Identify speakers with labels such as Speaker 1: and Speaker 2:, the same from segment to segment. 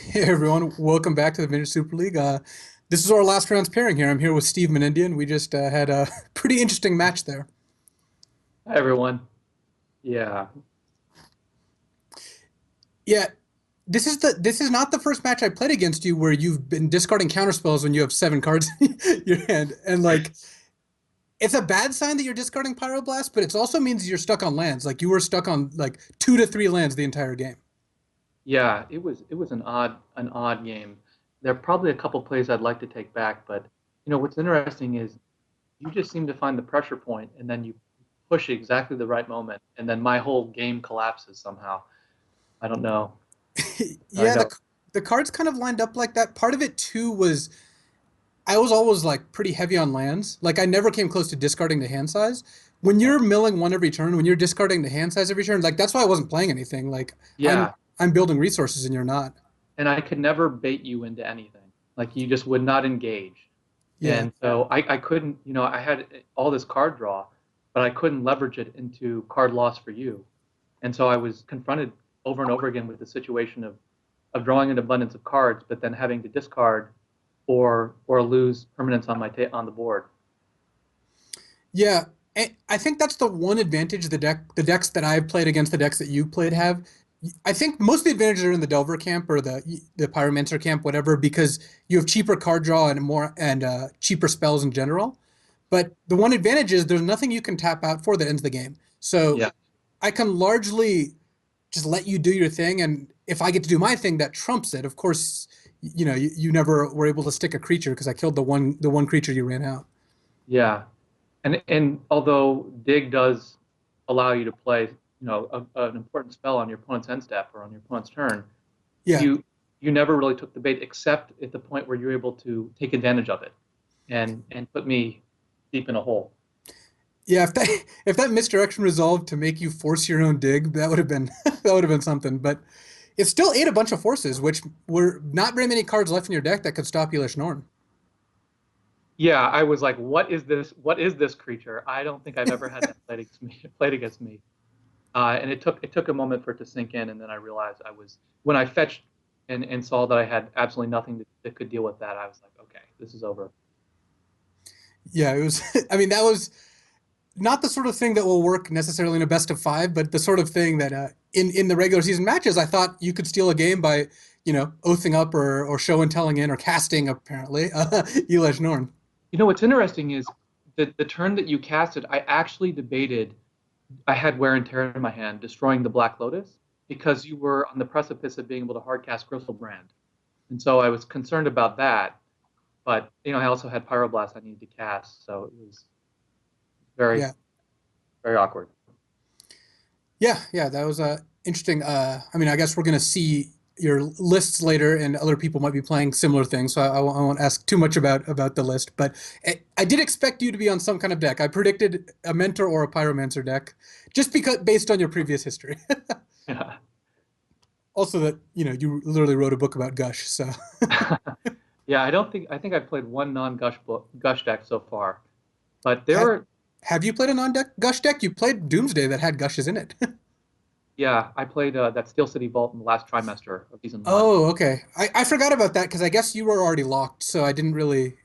Speaker 1: Hey everyone, welcome back to the Vintage Super League. This is our last round's pairing here. I'm here with Steve Menindian. We just had a pretty interesting match there.
Speaker 2: Hi, everyone. Yeah.
Speaker 1: Yeah, this is not the first match I played against you where you've been discarding counterspells when you have seven cards in your hand, and like it's a bad sign that you're discarding Pyroblast, but it also means you're stuck on lands. Like you were stuck on like 2 to 3 lands the entire game.
Speaker 2: Yeah, it was an odd game. There are probably a couple plays I'd like to take back, but what's interesting is you just seem to find the pressure point and then you push exactly the right moment and then my whole game collapses somehow. I don't know. I
Speaker 1: Yeah,
Speaker 2: know.
Speaker 1: the cards kind of lined up like that. Part of it too was I was always like pretty heavy on lands. Like I never came close to discarding the hand size. When
Speaker 2: Yeah.
Speaker 1: you're milling one every turn, when you're discarding the hand size every turn, like that's why I wasn't playing anything. Like I'm
Speaker 2: Yeah,
Speaker 1: I'm building resources and you're not.
Speaker 2: and I could never bait you into anything. Like you just would not engage.
Speaker 1: Yeah.
Speaker 2: And so I couldn't, I had all this card draw, but I couldn't leverage it into card loss for you. And so I was confronted over and over again with the situation of drawing an abundance of cards, but then having to discard or lose permanence on on the board.
Speaker 1: Yeah. I think that's the one advantage the decks that I've played against the decks that you played have. I think most of the advantages are in the Delver camp or the Pyromancer camp, whatever, because you have cheaper card draw and more and cheaper spells in general. But the one advantage is there's nothing you can tap out for that ends the game. So
Speaker 2: Yeah,
Speaker 1: I can largely just let you do your thing, and if I get to do my thing, that trumps it. Of course, you never were able to stick a creature because I killed the one creature you ran out.
Speaker 2: yeah. And although Dig does allow you to play, an important spell on your opponent's end step or on your opponent's turn,
Speaker 1: Yeah,
Speaker 2: you never really took the bait except at the point where you're able to take advantage of it and put me deep in a hole.
Speaker 1: yeah. If that misdirection resolved to make you force your own dig, that would have been that would have been something. But it still ate a bunch of forces, which were not very many cards left in your deck that could stop Elish Norn.
Speaker 2: Yeah, I was like, what is this? What is this creature? I don't think I've ever had that played against me. Played against me. And it took a moment for it to sink in, and then I realized I was when I fetched and saw that I had absolutely nothing that could deal with that. I was like, okay, this is over.
Speaker 1: Yeah, it was. I mean, that was not the sort of thing that will work necessarily in a best of five, but the sort of thing that in the regular season matches, I thought you could steal a game by oathing up or show and telling in or casting apparently Elish Norn.
Speaker 2: What's interesting is that the turn that you casted, I actually debated. I had wear and tear in my hand, destroying the Black Lotus because you were on the precipice of being able to hardcast Gristlebrand, and so I was concerned about that. But I also had Pyroblast I needed to cast, so it was very
Speaker 1: Yeah,
Speaker 2: very awkward.
Speaker 1: yeah, that was interesting. I mean, I guess we're gonna see your lists later, and other people might be playing similar things, so I won't ask too much about the list. But I did expect you to be on some kind of deck. I predicted a Mentor or a Pyromancer deck, just because based on your previous history.
Speaker 2: Yeah.
Speaker 1: Also, that you literally wrote a book about Gush, so.
Speaker 2: Yeah, I think I've played one non-Gush deck so far, but there
Speaker 1: Have
Speaker 2: were
Speaker 1: Have you played a non-deck Gush deck? You played Doomsday that had Gushes in it.
Speaker 2: yeah, I played that Steel City Vault in the last trimester of season one.
Speaker 1: Oh, okay. I forgot about that because I guess you were already locked, so I didn't really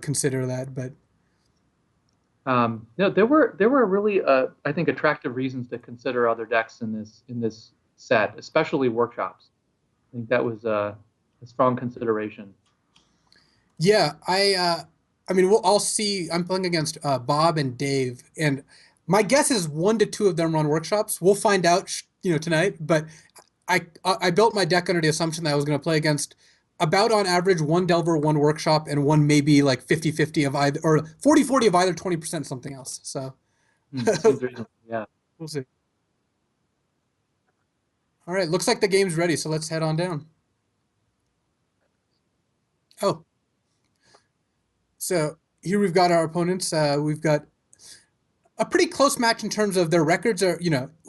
Speaker 1: consider that. But
Speaker 2: There were really I think attractive reasons to consider other decks in this set, especially workshops. I think that was a strong consideration.
Speaker 1: yeah, I mean, I'll see. I'm playing against Bob and Dave, and my guess is 1 to 2 of them run workshops. We'll find out, tonight. But I built my deck under the assumption that I was going to play against about on average one Delver, one workshop, and one maybe like 50-50 of either, or 40-40 of either 20% something else. So
Speaker 2: Seems reasonable. Yeah.
Speaker 1: we'll see. All right, looks like the game's ready, so let's head on down. Oh, so here we've got our opponents. We've got a pretty close match in terms of their records. Are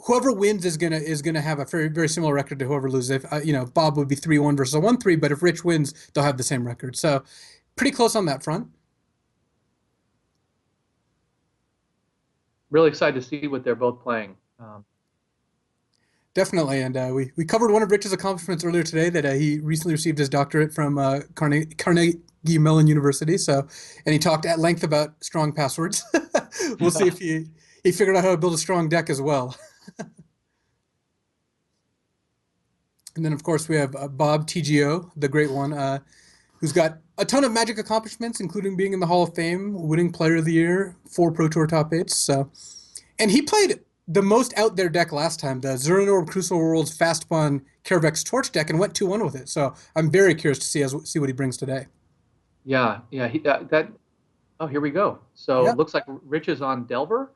Speaker 1: whoever wins is gonna have a very very similar record to whoever loses. If Bob would be 3-1 versus a 1-3, but if Rich wins, they'll have the same record. So pretty close on that front.
Speaker 2: Really excited to see what they're both playing.
Speaker 1: Definitely, and we covered one of Rich's accomplishments earlier today that he recently received his doctorate from Carnegie Mellon University. So, and he talked at length about strong passwords. We'll see if he figured out how to build a strong deck as well. And then, of course, we have Bob TGO, the great one, who's got a ton of Magic accomplishments, including being in the Hall of Fame, winning Player of the Year, 4 Pro Tour top eights. So, and he played the most out there deck last time, the Zeranorb Crucible World's Fast Spawn Carevex Torch deck, and went 2-1 with it. So I'm very curious to see what he brings today.
Speaker 2: Yeah, yeah. That. Oh, here we go. So
Speaker 1: Yeah,
Speaker 2: it looks like Rich is on Delver,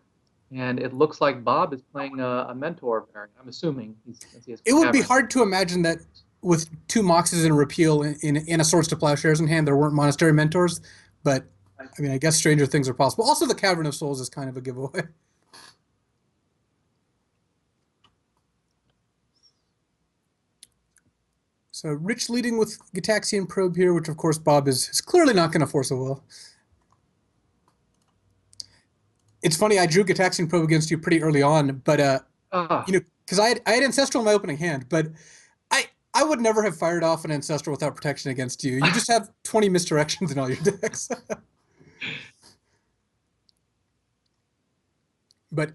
Speaker 2: and it looks like Bob is playing a mentor variant. I'm assuming since he has
Speaker 1: it would be
Speaker 2: Cavern.
Speaker 1: hard to imagine that with 2 Moxes and a Repeal in a Swords to Plowshares in hand, there weren't Monastery Mentors. But I mean, I guess stranger things are possible. Also, the Cavern of Souls is kind of a giveaway. So Rich leading with Gitaxian Probe here, which of course Bob is clearly not going to force a will. It's funny, I drew Gitaxian Probe against you pretty early on, but
Speaker 2: Ah,
Speaker 1: because I had Ancestral in my opening hand, but I would never have fired off an Ancestral without protection against you. You just have 20 misdirections in all your decks. But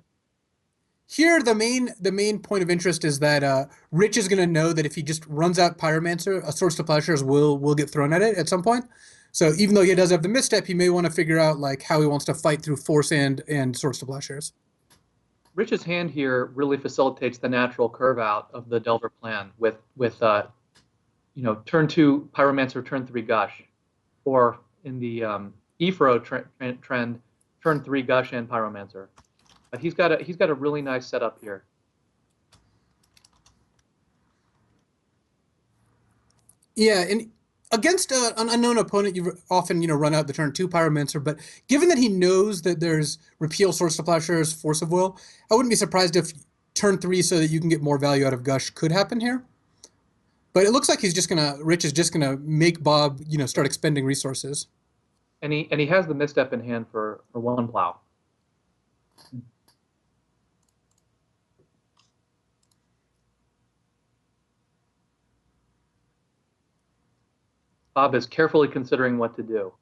Speaker 1: here, the main point of interest is that Rich is going to know that if he just runs out Pyromancer, a Swords to Plowshares will get thrown at it at some point. So even though he does have the misstep, he may want to figure out like how he wants to fight through Force and Swords to Plowshares.
Speaker 2: Rich's hand here really facilitates the natural curve out of the Delver plan with turn 2 Pyromancer, turn 3 Gush, or in the Ephro trend, turn 3 Gush and Pyromancer. He's got a really nice setup here.
Speaker 1: Yeah, and against an unknown opponent, you often run out the turn 2 Pyromancer. But given that he knows that there's Repeal, Swords to Plowshares, Force of Will, I wouldn't be surprised if turn 3 so that you can get more value out of Gush could happen here. But it looks like Rich is just gonna make Bob start expending resources.
Speaker 2: And he has the misstep in hand for 1 plow. Bob is carefully considering what to do.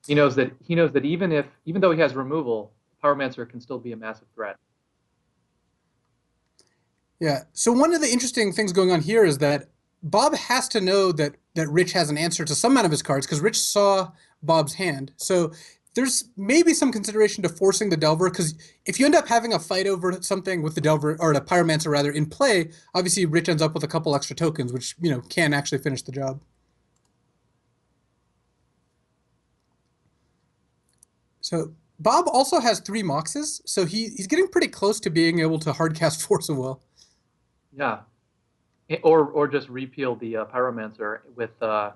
Speaker 2: He knows that even though he has removal, Pyromancer can still be a massive threat.
Speaker 1: Yeah. So one of the interesting things going on here is that Bob has to know that Rich has an answer to some amount of his cards because Rich saw Bob's hand. So there's maybe some consideration to forcing the Delver because if you end up having a fight over something with the Delver or the Pyromancer rather in play, obviously Rich ends up with a couple extra tokens, which can actually finish the job. So Bob also has 3 Moxes, so he's getting pretty close to being able to hardcast Force of Will.
Speaker 2: Yeah, or just repeal the Pyromancer with a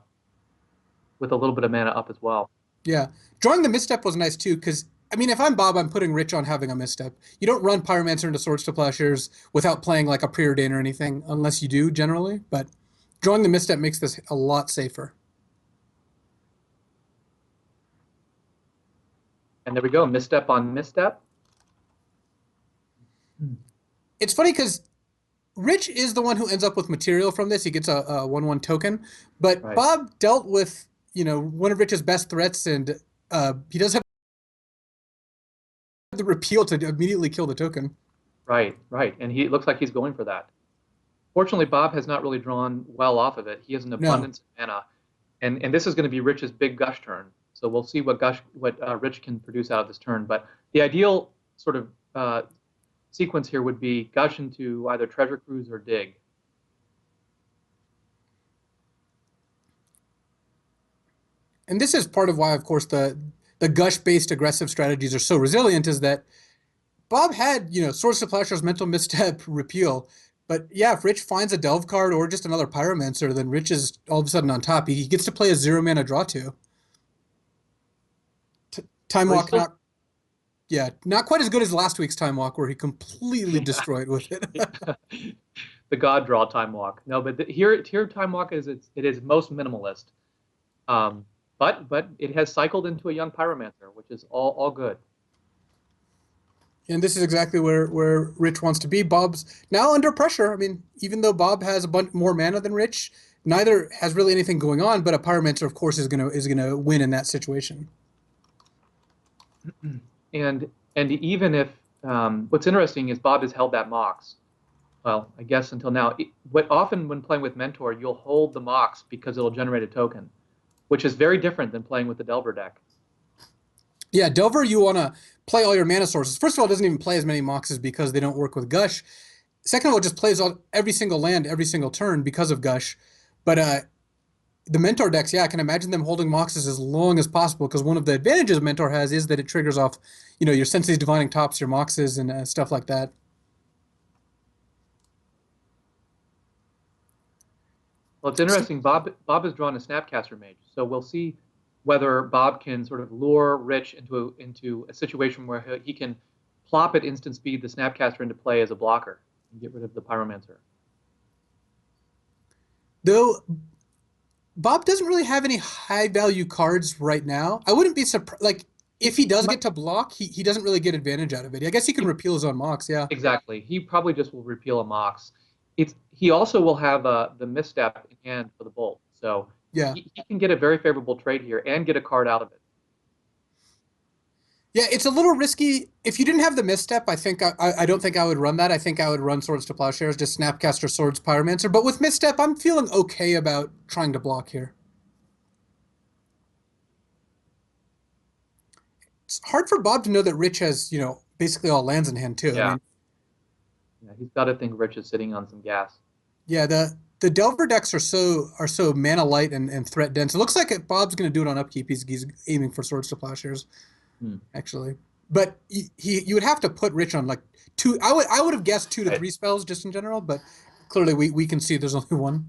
Speaker 2: little bit of mana up as well.
Speaker 1: Yeah. Drawing the misstep was nice too, because I mean, if I'm Bob, I'm putting Rich on having a misstep. You don't run Pyromancer into Swords to Plowshares without playing like a Preordain or anything, unless you do generally. But drawing the misstep makes this a lot safer.
Speaker 2: And there we go, misstep on misstep.
Speaker 1: It's funny because Rich is the one who ends up with material from this. He gets a 1/1 token, but
Speaker 2: Right,
Speaker 1: Bob dealt with one of Rich's best threats, and he does have the repeal to immediately kill the token.
Speaker 2: right, right. And it looks like he's going for that. Fortunately, Bob has not really drawn well off of it. He has an
Speaker 1: No.
Speaker 2: abundance of mana, and this is going to be Rich's big Gush turn. So we'll see what Rich can produce out of this turn. But the ideal sort of sequence here would be Gush into either Treasure Cruise or Dig.
Speaker 1: And this is part of why, of course, the Gush-based aggressive strategies are so resilient is that Bob had, Swords to Plowshares, Mental Misstep, Repeal. But yeah, if Rich finds a Delve card or just another Pyromancer, then Rich is all of a sudden on top. He gets to play a 0 mana draw two. Time
Speaker 2: Well, he's
Speaker 1: Walk,
Speaker 2: still
Speaker 1: not quite as good as last week's Time Walk, where he completely
Speaker 2: yeah.
Speaker 1: destroyed with it.
Speaker 2: The God draw Time Walk. No, but here Time Walk it is most minimalist. Um, but it has cycled into a young Pyromancer, which is all good.
Speaker 1: And this is exactly where Rich wants to be. Bob's now under pressure. I mean, even though Bob has a bunch more mana than Rich, neither has really anything going on. But a Pyromancer, of course, is gonna win in that situation.
Speaker 2: And even if what's interesting is Bob has held that Mox. Well, I guess until now. What often when playing with Mentor, you'll hold the Mox because it'll generate a token, which is very different than playing with the Delver deck.
Speaker 1: Yeah, Delver, you want to play all your mana sources. First of all, it doesn't even play as many Moxes because they don't work with Gush. Second of all, it just plays every single land every single turn because of Gush. But the Mentor decks, yeah, I can imagine them holding Moxes as long as possible because one of the advantages Mentor has is that it triggers off, your Sensei's Divining Tops, your Moxes, and stuff like that.
Speaker 2: Well, it's interesting. Bob has drawn a Snapcaster Mage, so we'll see whether Bob can sort of lure Rich into a situation where he can plop at instant speed the Snapcaster into play as a blocker and get rid of the Pyromancer.
Speaker 1: Though Bob doesn't really have any high value cards right now. I wouldn't be surprised. Like, if he does
Speaker 2: My,
Speaker 1: get to block, he doesn't really get advantage out of it. I guess he can
Speaker 2: he,
Speaker 1: repeal his own Mox, yeah.
Speaker 2: exactly. He probably just will repeal a Mox. He also will have the misstep in hand for the Bolt, so
Speaker 1: Yeah.
Speaker 2: he can get a very favorable trade here and get a card out of it.
Speaker 1: Yeah, it's a little risky. If you didn't have the misstep, I don't think I would run that. I think I would run Swords to Plowshares, just Snapcaster, Swords, Pyromancer. But with misstep, I'm feeling okay about trying to block here. It's hard for Bob to know that Rich has, basically all lands in hand too. I
Speaker 2: Yeah,
Speaker 1: mean,
Speaker 2: yeah, he's got to think Rich is sitting on some gas.
Speaker 1: yeah, the Delver decks are so mana light and threat dense. It looks like Bob's going to do it on upkeep. He's aiming for Swords to Plowshares,
Speaker 2: Hmm.
Speaker 1: actually. But you would have to put Rich on like two. I would have guessed 2 to 3 spells just in general, but clearly we can see there's only one.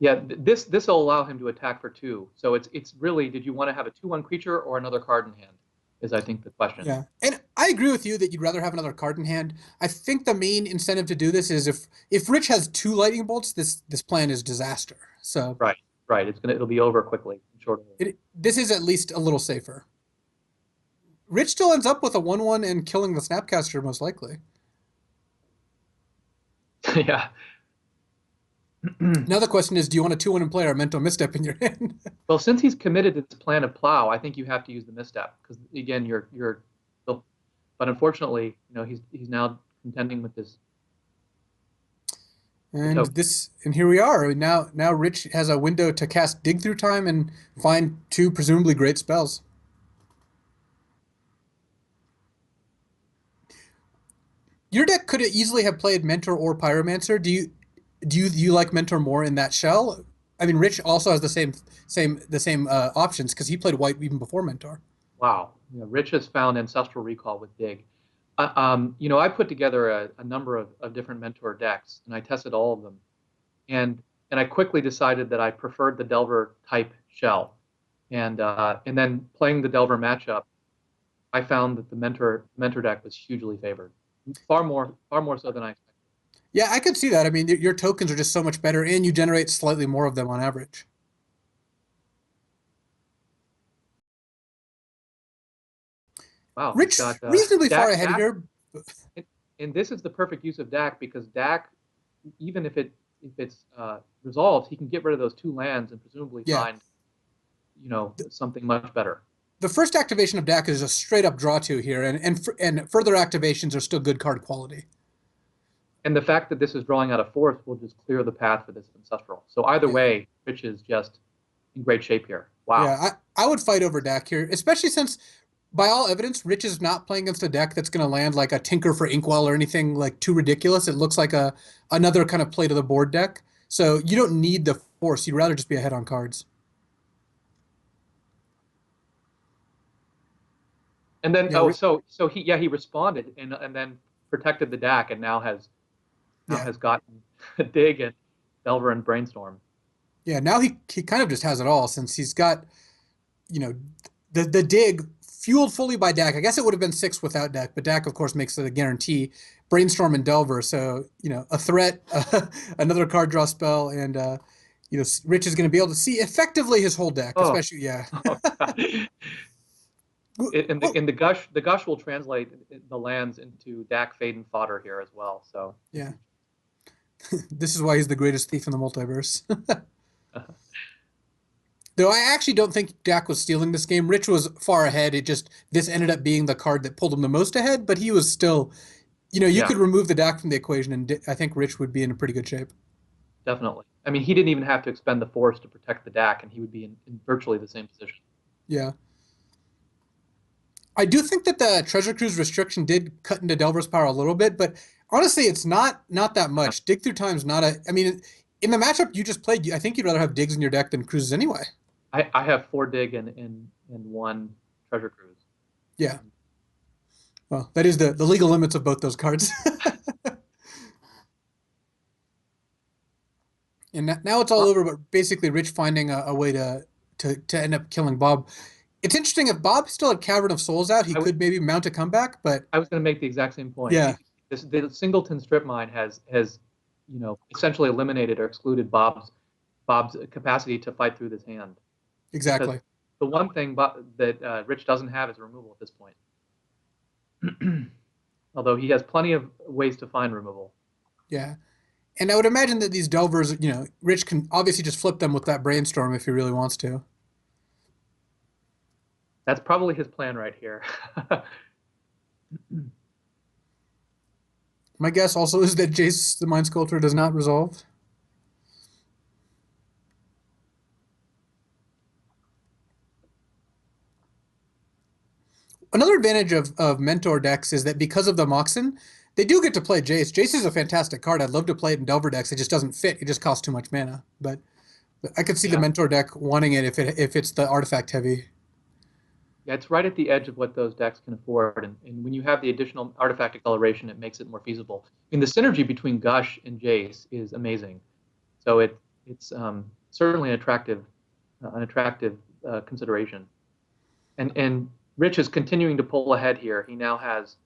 Speaker 2: Yeah, this will allow him to attack for 2. So it's really, did you want to have a 2/1 creature or another card in hand? Is I think the question.
Speaker 1: Yeah, and I agree with you that you'd rather have another card in hand. I think the main incentive to do this is if Rich has 2 lightning bolts, this plan is disaster. So
Speaker 2: Right, right. It'll be over quickly, in short order.
Speaker 1: this is at least a little safer. Rich still ends up with a 1/1 and killing the Snapcaster most likely.
Speaker 2: Yeah.
Speaker 1: Now the question is, do you want a 2/1 and play or a mental misstep in your hand?
Speaker 2: Well, since he's committed to this plan of plow, I think you have to use the misstep because again, you're. But unfortunately, he's now contending with this.
Speaker 1: And here we are. Now Rich has a window to cast Dig Through Time and find 2 presumably great spells. Your deck could easily have played Mentor or Pyromancer. Do you like Mentor more in that shell? I mean, Rich also has the same options because he played White even before Mentor.
Speaker 2: Wow. Rich has found ancestral recall with Dig. I put together a number of different mentor decks, and I tested all of them, and I quickly decided that I preferred the Delver type shell, and then playing the Delver matchup, I found that the mentor deck was hugely favored, far more so than I expected.
Speaker 1: Yeah, I could see that. I mean, your tokens are just so much better, and you generate slightly more of them on average.
Speaker 2: Wow, he's
Speaker 1: Rich
Speaker 2: got
Speaker 1: reasonably far
Speaker 2: Dak,
Speaker 1: ahead
Speaker 2: Dak,
Speaker 1: here.
Speaker 2: and this is the perfect use of Dak because Dak, even if it's resolved, he can get rid of those 2 lands and presumably
Speaker 1: Yeah,
Speaker 2: find something much better.
Speaker 1: the first activation of Dak is a straight up draw 2 here, and further activations are still good card quality.
Speaker 2: And the fact that this is drawing out a 4th will just clear the path for this ancestral. So either
Speaker 1: Yeah.
Speaker 2: way, Rich is just in great shape here. Wow.
Speaker 1: Yeah, I would fight over Dak here, especially since, by all evidence, Rich is not playing against a deck that's going to land like a Tinker for Inkwell or anything like too ridiculous. It looks like another kind of play to the board deck. So you don't need the force. You'd rather just be ahead on cards.
Speaker 2: And then
Speaker 1: Yeah,
Speaker 2: so he responded and then protected the deck and now
Speaker 1: yeah,
Speaker 2: has gotten Dig and Delver and Brainstorm.
Speaker 1: yeah. Now he kind of just has it all since he's got, you know, the dig fueled fully by Dak. I guess it would have been 6 without Dak, but Dak of course makes it a guarantee. Brainstorm and Delver, so a threat, another card draw spell, and Rich is going to be able to see effectively his whole deck,
Speaker 2: Oh,
Speaker 1: especially yeah.
Speaker 2: oh God. In the gush will translate the lands into Dak Fade and fodder here as well. So
Speaker 1: Yeah. This is why he's the greatest thief in the multiverse. Though I actually don't think Dak was stealing this game. Rich was far ahead. It just this ended up being the card that pulled him the most ahead, but he was still, you
Speaker 2: yeah,
Speaker 1: could remove the Dak from the equation, and I think Rich would be in a pretty good shape.
Speaker 2: definitely. I mean, he didn't even have to expend the force to protect the Dak, and he would be in virtually the same position.
Speaker 1: Yeah. I do think that the Treasure Cruise restriction did cut into Delver's power a little bit, but honestly, it's not that
Speaker 2: Yeah.
Speaker 1: much. Dig through time's not a. I mean, in the matchup you just played, I think you'd rather have digs in your deck than cruises anyway.
Speaker 2: I have 4 dig and 1 treasure cruise.
Speaker 1: Yeah. Well, that is the legal limits of both those cards. And now it's all
Speaker 2: Well,
Speaker 1: over, but basically Rich finding a way to end up killing Bob. It's interesting if Bob still had Cavern of Souls out, he
Speaker 2: I,
Speaker 1: could maybe mount a comeback, but
Speaker 2: I was going to make the exact same point.
Speaker 1: yeah,
Speaker 2: The singleton strip mine has essentially eliminated or excluded Bob's capacity to fight through this hand, because
Speaker 1: exactly.
Speaker 2: the one thing that Rich doesn't have is removal at this point. Although he has plenty of ways to find removal.
Speaker 1: Yeah. And I would imagine that these Delvers, Rich can obviously just flip them with that brainstorm if he really wants to.
Speaker 2: That's probably his plan right here.
Speaker 1: My guess also is that Jace the Mind Sculptor does not resolve. Another advantage of Mentor decks is that because of the Moxen, they do get to play Jace. Jace is a fantastic card. I'd love to play it in Delver decks. It just doesn't fit. It just costs too much mana. But I could see the
Speaker 2: Yeah.
Speaker 1: Mentor deck wanting it if it's the artifact heavy.
Speaker 2: Yeah, it's right at the edge of what those decks can afford, and when you have the additional artifact acceleration, it makes it more feasible. I mean, the synergy between Gush and Jace is amazing, so it's certainly an attractive consideration. And Rich is continuing to pull ahead here. He now has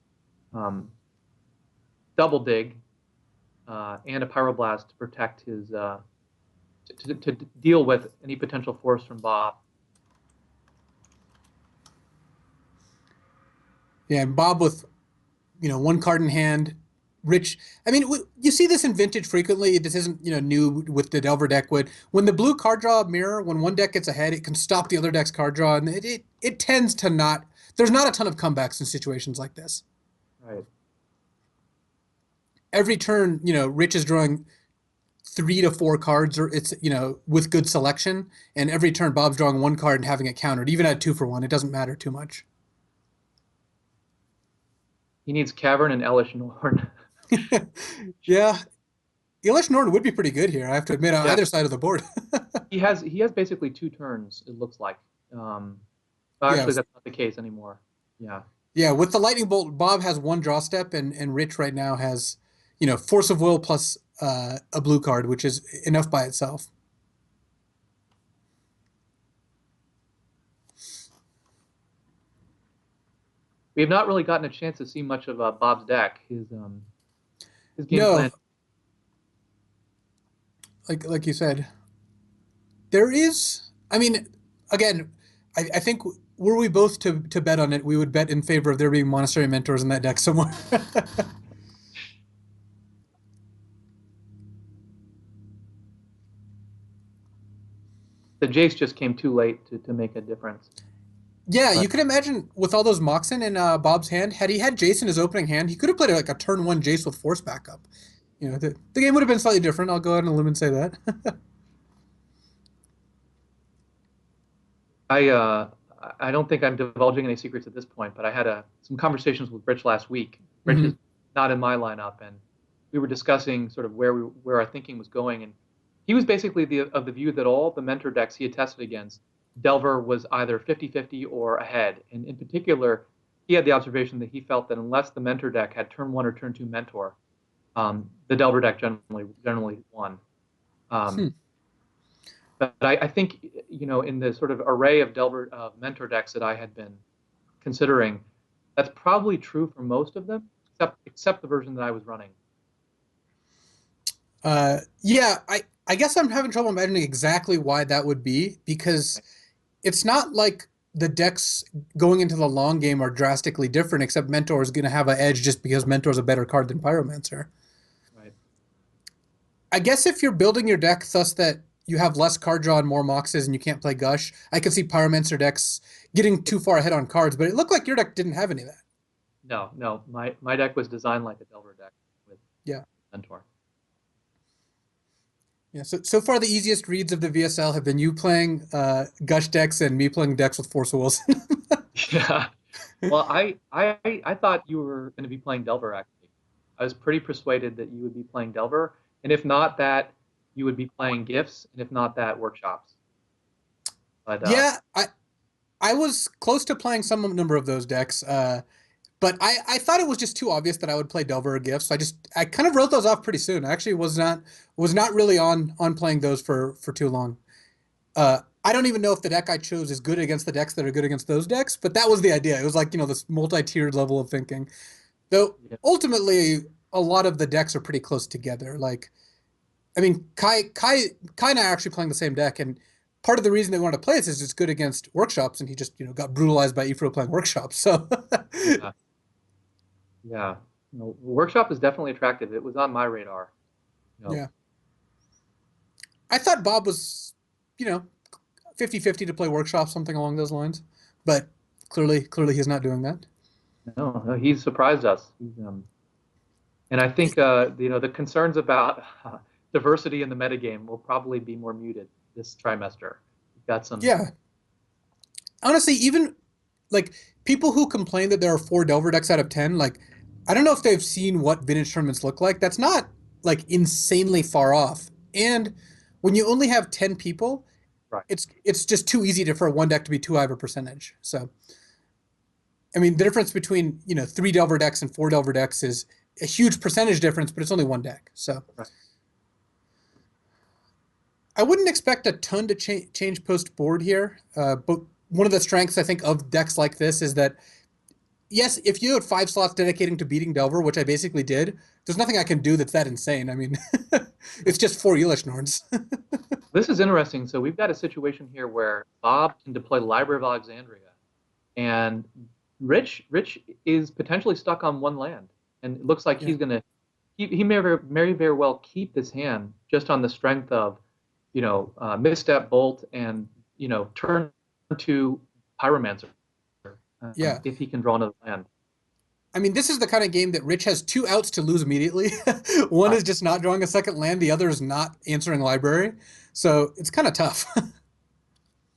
Speaker 2: um, double dig and a pyroblast to protect his to deal with any potential force from Bob.
Speaker 1: Yeah, and Bob with one card in hand. Rich, I mean, you see this in Vintage frequently. This isn't new with the Delver deck. When the blue card draw mirror, when one deck gets ahead, it can stop the other deck's card draw, and it tends to not. There's not a ton of comebacks in situations like this.
Speaker 2: Right.
Speaker 1: Every turn, Rich is drawing 3 to 4 cards, or it's with good selection, and every turn Bob's drawing one card and having it countered. Even at 2 for 1, it doesn't matter too much.
Speaker 2: He needs Cavern and Elish Norn.
Speaker 1: Yeah, Elish Norton would be pretty good here. I have to admit, on
Speaker 2: Yeah,
Speaker 1: either side of the board.
Speaker 2: he has basically 2 turns. It looks like.
Speaker 1: Yeah,
Speaker 2: Actually, that's not the case anymore. Yeah,
Speaker 1: yeah. With the lightning bolt, Bob has one draw step, and Rich right now has, force of will plus a blue card, which is enough by itself.
Speaker 2: we have not really gotten a chance to see much of Bob's deck. His game
Speaker 1: No,
Speaker 2: plan.
Speaker 1: like you said, there is. I mean, again, I think were we both to bet on it, we would bet in favor of there being monastery mentors in that deck somewhere.
Speaker 2: The Jace just came too late to make a difference.
Speaker 1: Yeah, you
Speaker 2: But
Speaker 1: can imagine with all those Moxen in Bob's hand, had he had Jace in his opening hand, he could have played like a turn one Jace with force backup. The game would have been slightly different. I'll go out on a limb and say that.
Speaker 2: I don't think I'm divulging any secrets at this point. But I had some conversations with Rich last week. Rich is
Speaker 1: Hmm.
Speaker 2: not in my lineup, and we were discussing sort of where our thinking was going, and he was basically of the view that all the mentor decks he had tested against, Delver was either 50-50 or ahead. And in particular, he had the observation that he felt that unless the mentor deck had turn one or turn two mentor, the Delver deck generally won.
Speaker 1: Hmm.
Speaker 2: Um, but I think in the sort of array of Delver mentor decks that I had been considering, that's probably true for most of them, except the version that I was running.
Speaker 1: Yeah, I guess I'm having trouble imagining exactly why that would be because it's not like the decks going into the long game are drastically different, except Mentor is going to have an edge just because Mentor is a better card than Pyromancer.
Speaker 2: Right.
Speaker 1: I guess if you're building your deck thus that you have less card draw and more moxes and you can't play Gush, I can see Pyromancer decks getting too far ahead on cards, but it looked like your deck didn't have any of that.
Speaker 2: No, no. My deck was designed like a Delver deck with
Speaker 1: Yeah.
Speaker 2: Mentor.
Speaker 1: Yeah. So far the easiest reads of the VSL have been you playing Gush decks and me playing decks with Force of Wills.
Speaker 2: Yeah. Well, I thought you were going to be playing Delver actually. I was pretty persuaded that you would be playing Delver, and if not that, you would be playing Gifts, and if not that, Workshops. But
Speaker 1: Yeah, I was close to playing some number of those decks. But I thought it was just too obvious that I would play Delver or Gifts. So I kind of wrote those off pretty soon. I actually was not really on playing those for too long. I don't even know if the deck I chose is good against the decks that are good against those decks, but that was the idea. It was like, this multi-tiered level of thinking. Though
Speaker 2: yeah,
Speaker 1: ultimately a lot of the decks are pretty close together. Like, I mean, Kai and I are actually playing the same deck, and part of the reason they wanted to play this is it's good against workshops, and he just got brutalized by Ifro playing workshops. So
Speaker 2: yeah, yeah. Workshop is definitely attractive. It was on my radar. You know,
Speaker 1: yeah, I thought Bob was, you know, 50-50 to play workshop, something along those lines, but clearly he's not doing that.
Speaker 2: no, no, he's surprised us. And I think the concerns about diversity in the metagame will probably be more muted this trimester. We've got some.
Speaker 1: Yeah, honestly, even like people who complain that there are four Delver decks out of 10, like I don't know if they've seen what vintage tournaments look like. That's not like insanely far off. And when you only have 10 people,
Speaker 2: Right.
Speaker 1: it's just too easy for one deck to be too high of a percentage. So I mean, the difference between three Delver decks and four Delver decks is a huge percentage difference, but it's only one deck. So
Speaker 2: Right.
Speaker 1: I wouldn't expect a ton to change post board here. But one of the strengths I think of decks like this is that yes, if you had 5 slots dedicating to beating Delver, which I basically did, there's nothing I can do that's that insane. I mean, it's just four Elish Norns.
Speaker 2: This is interesting. So we've got a situation here where Bob can deploy Library of Alexandria, and Rich is potentially stuck on one land, and it looks like
Speaker 1: Yeah.
Speaker 2: he's gonna he may very well keep this hand just on the strength of misstep bolt and turn to Pyromancer
Speaker 1: Yeah.
Speaker 2: if he can draw another land.
Speaker 1: I mean, this is the kind of game that Rich has two outs to lose immediately. One
Speaker 2: Right.
Speaker 1: is just not drawing a second land, the other is not answering library. So it's kind of tough.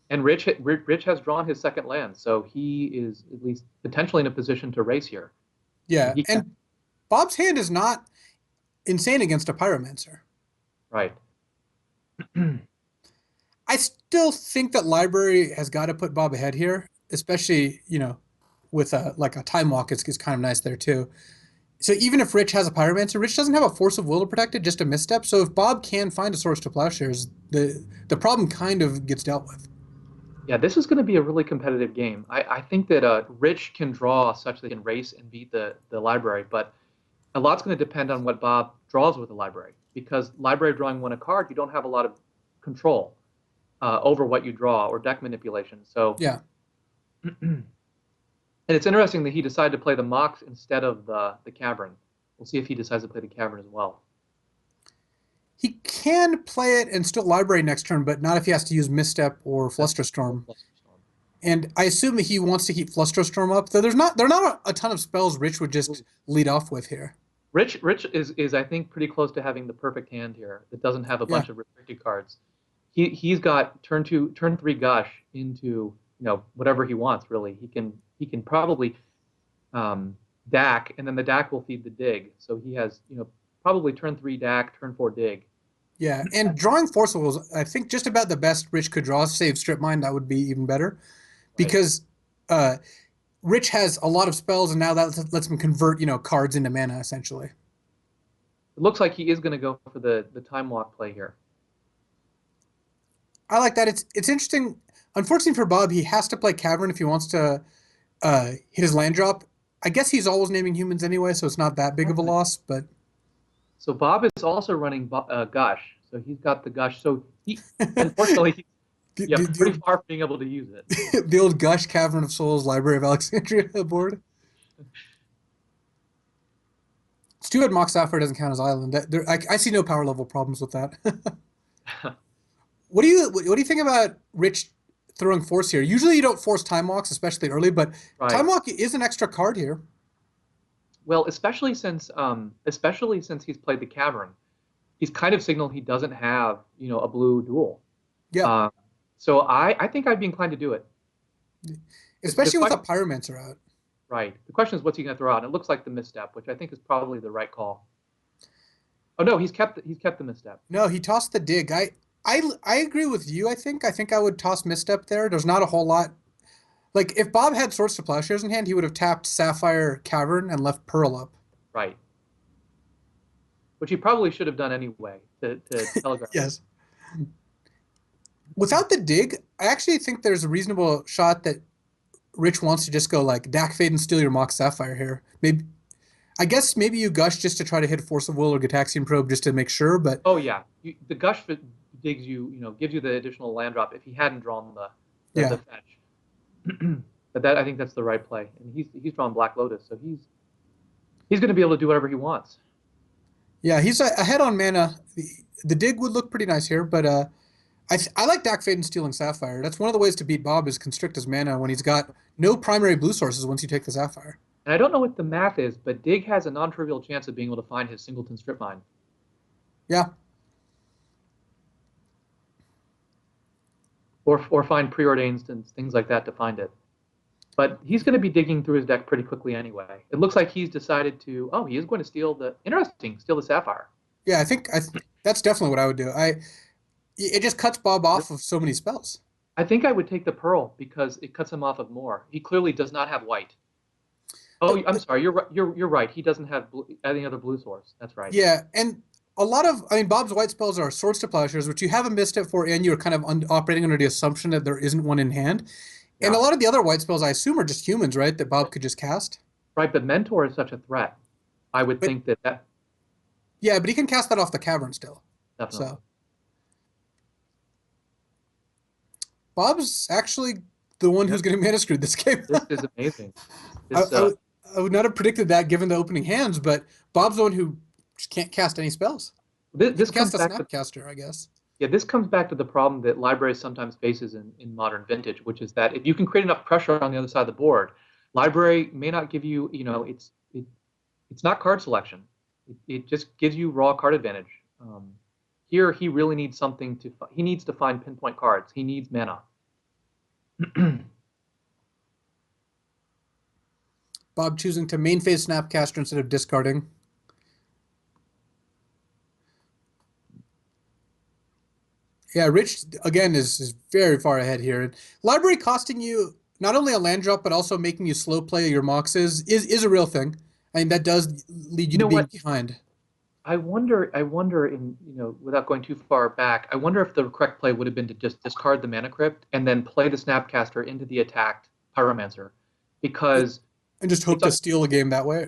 Speaker 2: And Rich has drawn his second land, so he is at least potentially in a position to race here.
Speaker 1: Yeah.
Speaker 2: He can,
Speaker 1: And Bob's hand is not insane against a Pyromancer.
Speaker 2: right.
Speaker 1: I still think that library has got to put Bob ahead here, especially, with like a time walk is kind of nice there too. So even if Rich has a Pyromancer, Rich doesn't have a Force of Will to protect it, just a misstep. So if Bob can find a source to Plowshares, the problem kind of gets dealt with.
Speaker 2: Yeah, this is going to be a really competitive game. I think that Rich can draw such that he can race and beat the library, but a lot's going to depend on what Bob draws with the library, because library drawing one a card, you don't have a lot of control over what you draw or deck manipulation. So,
Speaker 1: Yeah.
Speaker 2: and it's interesting that he decided to play the Mox instead of the Cavern. We'll see if he decides to play the Cavern as well.
Speaker 1: He can play it and still library next turn, but not if he has to use Misstep or Flusterstorm. And I assume that he wants to keep Flusterstorm up, though there are not a ton of spells Rich would just lead off with here.
Speaker 2: Rich is I think pretty close to having the perfect hand here that doesn't have a
Speaker 1: Yeah.
Speaker 2: bunch of restricted cards. He's got turn 3 Gush into whatever he wants really. He can probably DAC, and then the DAC will feed the dig. So he has probably turn 3 DAC, turn 4 dig.
Speaker 1: Yeah, and drawing Force of Will is, I think, just about the best Rich could draw. Save Strip Mine, that would be even better.
Speaker 2: Right.
Speaker 1: Because Rich has a lot of spells, and now that lets him convert, cards into mana, essentially.
Speaker 2: It looks like he is going to go for the time walk play here.
Speaker 1: I like that. It's interesting. Unfortunately for Bob, he has to play Cavern if he wants to hit his land drop. I guess he's always naming humans anyway, so it's not that big of a loss. But
Speaker 2: So Bob is also running Gush. So he's got the Gush. So he unfortunately
Speaker 1: The,
Speaker 2: Yeah,
Speaker 1: the,
Speaker 2: pretty
Speaker 1: the,
Speaker 2: far from being able to use it.
Speaker 1: old, the old Gush Cavern of Souls Library of Alexandria board. It's too bad Mox Sapphire doesn't count as island. I see no power level problems with that. What do you think about Rich throwing force here? Usually you don't force time walks, especially early, but time
Speaker 2: Right.
Speaker 1: walk is an extra card here.
Speaker 2: Well, especially since he's played the Cavern, he's kind of signaled he doesn't have, a blue duel.
Speaker 1: Yeah,
Speaker 2: Uh, so I think I'd be inclined to do it. The
Speaker 1: especially with a
Speaker 2: question,
Speaker 1: Pyromancer out.
Speaker 2: right. The question is, what's he going to throw out? And it looks like the misstep, which I think is probably the right call. Oh no, he's kept the misstep.
Speaker 1: No, he tossed the dig. I agree with you. I think I would toss misstep there. There's not a whole lot. Like if Bob had Swords to Plowshares in hand, he would have tapped Sapphire Cavern and left Pearl up.
Speaker 2: Right. Which he probably should have done anyway to telegraph it.
Speaker 1: Yes. Without the dig, I actually think there's a reasonable shot that Rich wants to just go like Dak Fade and steal your Mock Sapphire here. Maybe I guess maybe you gush just to try to hit Force of Will or Gitaxian Probe just to make sure, but
Speaker 2: Oh yeah, the gush digs gives you the additional land drop if he hadn't drawn the
Speaker 1: yeah.
Speaker 2: fetch. But I think that's the right play, and he's drawn Black Lotus, so he's going to be able to do whatever he wants.
Speaker 1: Yeah, he's ahead on mana. The dig would look pretty nice here, but I like Dak Fade and stealing Sapphire. That's one of the ways to beat Bob is constrict his mana when he's got no primary blue sources once you take the Sapphire.
Speaker 2: And I don't know what the math is, but Dig has a non-trivial chance of being able to find his singleton strip mine.
Speaker 1: Yeah.
Speaker 2: Or find preordained and things like that to find it. But he's going to be digging through his deck pretty quickly anyway. It looks like he's decided to. Oh, he is going to steal the Sapphire.
Speaker 1: Yeah, I think that's definitely what I would do. It just cuts Bob off of so many spells.
Speaker 2: I think I would take the Pearl because it cuts him off of more. He clearly does not have white. Oh, I'm sorry. You're right. You're right. He doesn't have any other blue source. That's right.
Speaker 1: Yeah, and a lot of Bob's white spells are Swords to Plowshares, which you have a misstep for, and you're kind of operating under the assumption that there isn't one in hand. And a
Speaker 2: Yeah.
Speaker 1: lot of the other white spells, I assume, are just humans, right? That Bob could just cast.
Speaker 2: Right, but Mentor is such a threat. I would
Speaker 1: But
Speaker 2: think that
Speaker 1: yeah, but he can cast that off the cavern still.
Speaker 2: definitely.
Speaker 1: So Bob's actually the one
Speaker 2: Yep.
Speaker 1: who's getting mana screwed this game.
Speaker 2: This is amazing.
Speaker 1: I,
Speaker 2: This
Speaker 1: I, would- I would not have predicted that given the opening hands, but Bob's the one who just can't cast any spells.
Speaker 2: this,
Speaker 1: He
Speaker 2: this
Speaker 1: can cast
Speaker 2: comes
Speaker 1: a
Speaker 2: back to
Speaker 1: Snapcaster, I guess.
Speaker 2: yeah, this comes back to the problem that libraries sometimes faces in modern vintage, which is that if you can create enough pressure on the other side of the board, library may not give you, it's not card selection. It just gives you raw card advantage. Here, he really needs he needs to find pinpoint cards. He needs mana.
Speaker 1: Bob choosing to main phase Snapcaster instead of discarding. Yeah, Rich again is very far ahead here. And library costing you not only a land drop but also making you slow play your moxes is a real thing. I mean that does lead you
Speaker 2: You
Speaker 1: to
Speaker 2: know
Speaker 1: being
Speaker 2: what?
Speaker 1: behind.
Speaker 2: I wonder without going too far back, I wonder if the correct play would have been to just discard the Mana Crypt and then play the Snapcaster into the attacked Pyromancer, because
Speaker 1: And just hope
Speaker 2: it's
Speaker 1: to steal a game that way.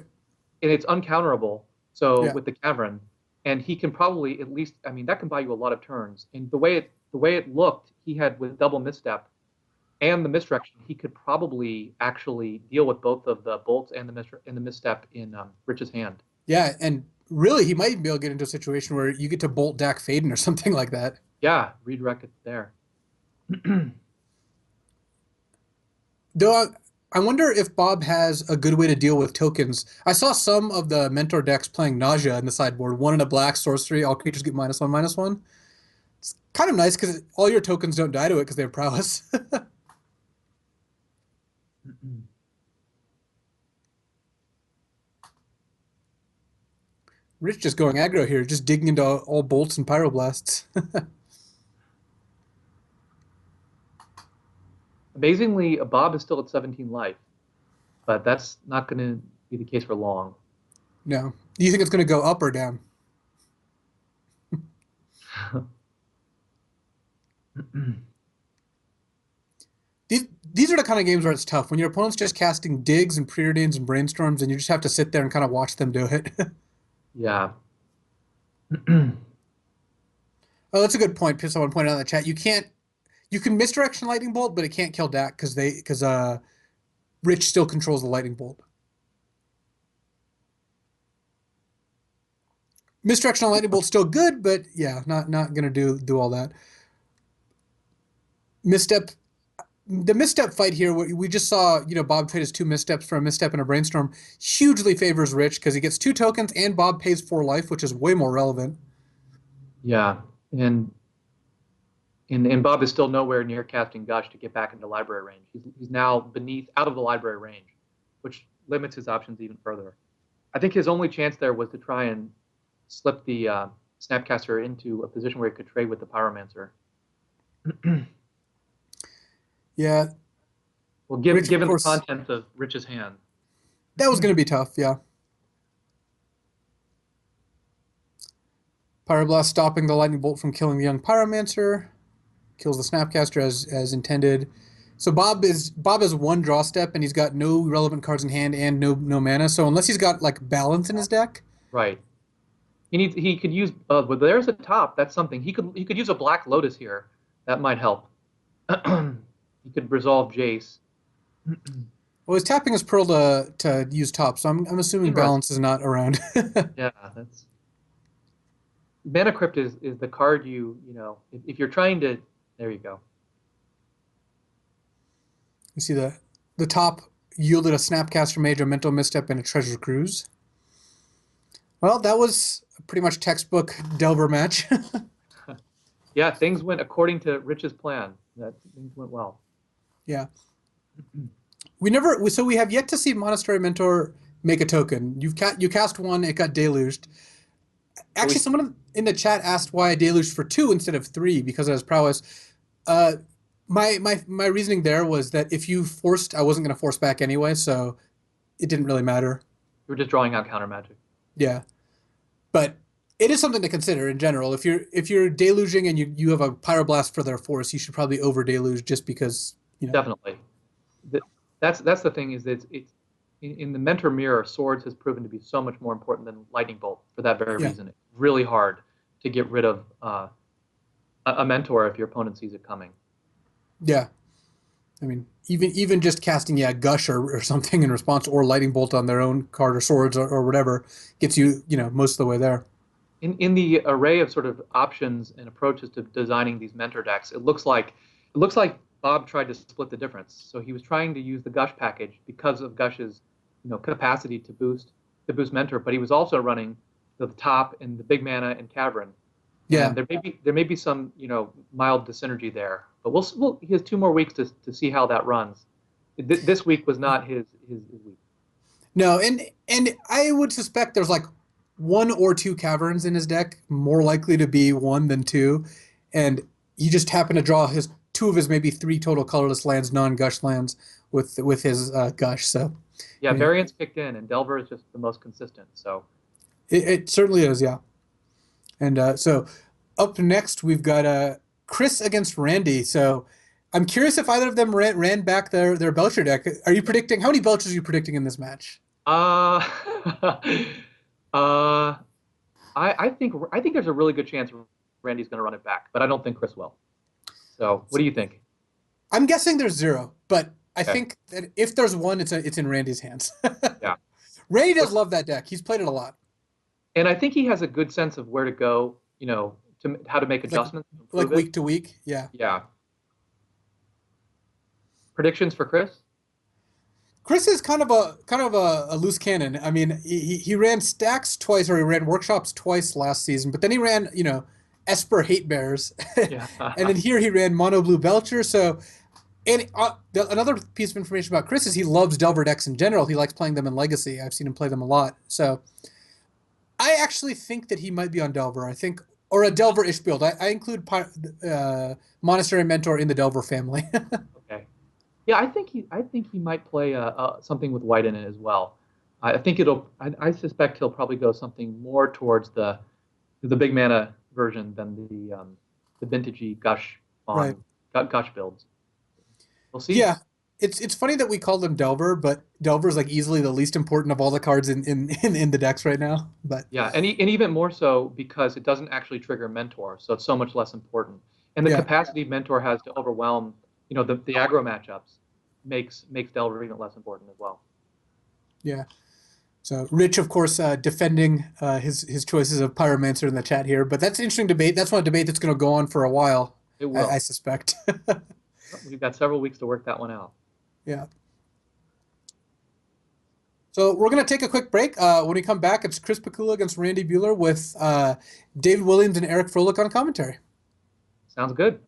Speaker 2: and it's uncounterable. So
Speaker 1: Yeah.
Speaker 2: with the Cavern, and he can probably at least, I mean, that can buy you a lot of turns. And the way it looked, he had with double misstep and the misdirection, he could probably actually deal with both of the bolts and the misstep in Rich's hand.
Speaker 1: Yeah, and really he might even be able to get into a situation where you get to bolt Dak Faden or something like that.
Speaker 2: Yeah, redirect it there.
Speaker 1: Though I wonder if Bob has a good way to deal with tokens. I saw some of the mentor decks playing Nausea in the sideboard. One in a black sorcery, all creatures get -1/-1. It's kind of nice because all your tokens don't die to it because they have prowess. Rich just going aggro here, just digging into all bolts and pyroblasts.
Speaker 2: Amazingly, Bob is still at 17 life, but that's not going to be the case for long.
Speaker 1: No. Do you think it's going to go up or down? These are the kind of games where it's tough. When your opponent's just casting digs and preordains and brainstorms, and you just have to sit there and kind of watch them do it.
Speaker 2: Yeah.
Speaker 1: Oh, that's a good point. Someone pointed out in the chat. You can misdirection lightning bolt, but it can't kill Dak because Rich still controls the lightning bolt. Misdirection lightning bolt's still good, but yeah, not gonna do all that. Misstep the misstep fight here, we just saw, Bob trade his two missteps for a misstep and a brainstorm, hugely favors Rich because he gets two tokens and Bob pays 4 life, which is way more relevant.
Speaker 2: Yeah, and and Bob is still nowhere near casting Gush to get back into library range. He's now out of the library range, which limits his options even further. I think his only chance there was to try and slip the Snapcaster into a position where he could trade with the Pyromancer.
Speaker 1: Yeah,
Speaker 2: Well,
Speaker 1: Rich, of
Speaker 2: given the
Speaker 1: course,
Speaker 2: contents of Rich's hand.
Speaker 1: that was going to be tough. Yeah, Pyroblast stopping the lightning bolt from killing the young Pyromancer, kills the Snapcaster as intended. So Bob has one draw step and he's got no relevant cards in hand and no mana. So unless he's got like balance in his deck,
Speaker 2: Right. He could use but there's a top. That's something. He could use a Black Lotus here. That might help. He could resolve Jace.
Speaker 1: well, he's tapping his Pearl to use top. So I'm assuming
Speaker 2: Right.
Speaker 1: balance is not around.
Speaker 2: Yeah, that's Mana Crypt is the card if you're trying to there you go.
Speaker 1: You see the top yielded a Snapcaster Mage, a Mental Misstep, and a Treasure Cruise. Well, that was a pretty much textbook Delver match.
Speaker 2: Yeah, things went according to Rich's plan. That things went well.
Speaker 1: Yeah. We have yet to see Monastery Mentor make a token. You cast one, it got deluged. Actually, someone in the chat asked why I deluged for 2 instead of 3 because of his prowess. My reasoning there was that if you forced, I wasn't going to force back anyway, so it didn't really matter.
Speaker 2: You were just drawing out counter magic.
Speaker 1: Yeah, but it is something to consider in general. If you're deluging and you have a Pyroblast for their force, you should probably over deluge just because
Speaker 2: Definitely. That's the thing is that it's in the Mentor Mirror, Swords has proven to be so much more important than Lightning Bolt for that very reason. It's really hard to get rid of a Mentor if your opponent sees it coming.
Speaker 1: Yeah. I mean, even just casting Gush or something in response, or Lightning Bolt on their own card or Swords or whatever gets you most of the way there.
Speaker 2: In the array of sort of options and approaches to designing these Mentor decks, it looks like Bob tried to split the difference. So he was trying to use the Gush package because of Gush's capacity to boost Mentor, but he was also running the top and the big mana and Cavern.
Speaker 1: Yeah,
Speaker 2: and there may be some mild dyssynergy there, but he has 2 more weeks to see how that runs. This week was not his week.
Speaker 1: no, and I would suspect there's like 1 or 2 Caverns in his deck, more likely to be 1 than 2, and he just happened to draw 2 of his maybe 3 total colorless lands, non-Gush lands, with his Gush. So
Speaker 2: yeah, variance kicked in, and Delver is just the most consistent. So
Speaker 1: it certainly is, yeah. And so up next, we've got Chris against Randy. So I'm curious if either of them ran back their Belcher deck. Are you predicting, how many Belchers are you predicting in this match?
Speaker 2: uh, uh, I think there's a really good chance Randy's going to run it back, but I don't think Chris will. So what do you think?
Speaker 1: I'm guessing there's 0, but I think that if there's 1, it's in Randy's hands.
Speaker 2: Yeah.
Speaker 1: Randy does love that deck. He's played it a lot.
Speaker 2: And I think he has a good sense of where to go, to how to make adjustments.
Speaker 1: Like week to week. Yeah.
Speaker 2: Yeah. Predictions for Chris?
Speaker 1: Chris is kind of a loose cannon. I mean, he ran Stacks twice, or he ran Workshops twice last season, but then he ran, Esper Hate Bears.
Speaker 2: Yeah.
Speaker 1: And then here he ran Mono Blue Belcher. So, and another piece of information about Chris is he loves Delver decks in general. He likes playing them in Legacy. I've seen him play them a lot. So I actually think that he might be on Delver. I think, or a Delver-ish build. I include Monastery Mentor in the Delver family.
Speaker 2: Okay. Yeah, I think he might play something with white in it as well. I suspect he'll probably go something more towards the big mana version than the vintagey Gush Gush builds. We'll see.
Speaker 1: Yeah, it's funny that we call them Delver, but Delver is like easily the least important of all the cards in the decks right now. But
Speaker 2: yeah, and even more so because it doesn't actually trigger Mentor, so it's so much less important. And the
Speaker 1: Yeah,
Speaker 2: capacity Mentor has to overwhelm, the aggro matchups makes Delver even less important as well.
Speaker 1: yeah. So Rich, of course, defending his choices of Pyromancer in the chat here, but that's an interesting debate. That's one debate that's going to go on for a while,
Speaker 2: It
Speaker 1: I
Speaker 2: will.
Speaker 1: suspect.
Speaker 2: We've got several weeks to work that one out.
Speaker 1: Yeah. So we're going to take a quick break. When we come back, it's Chris Pikula against Randy Bueller with David Williams and Eric Froelich on commentary.
Speaker 2: Sounds good.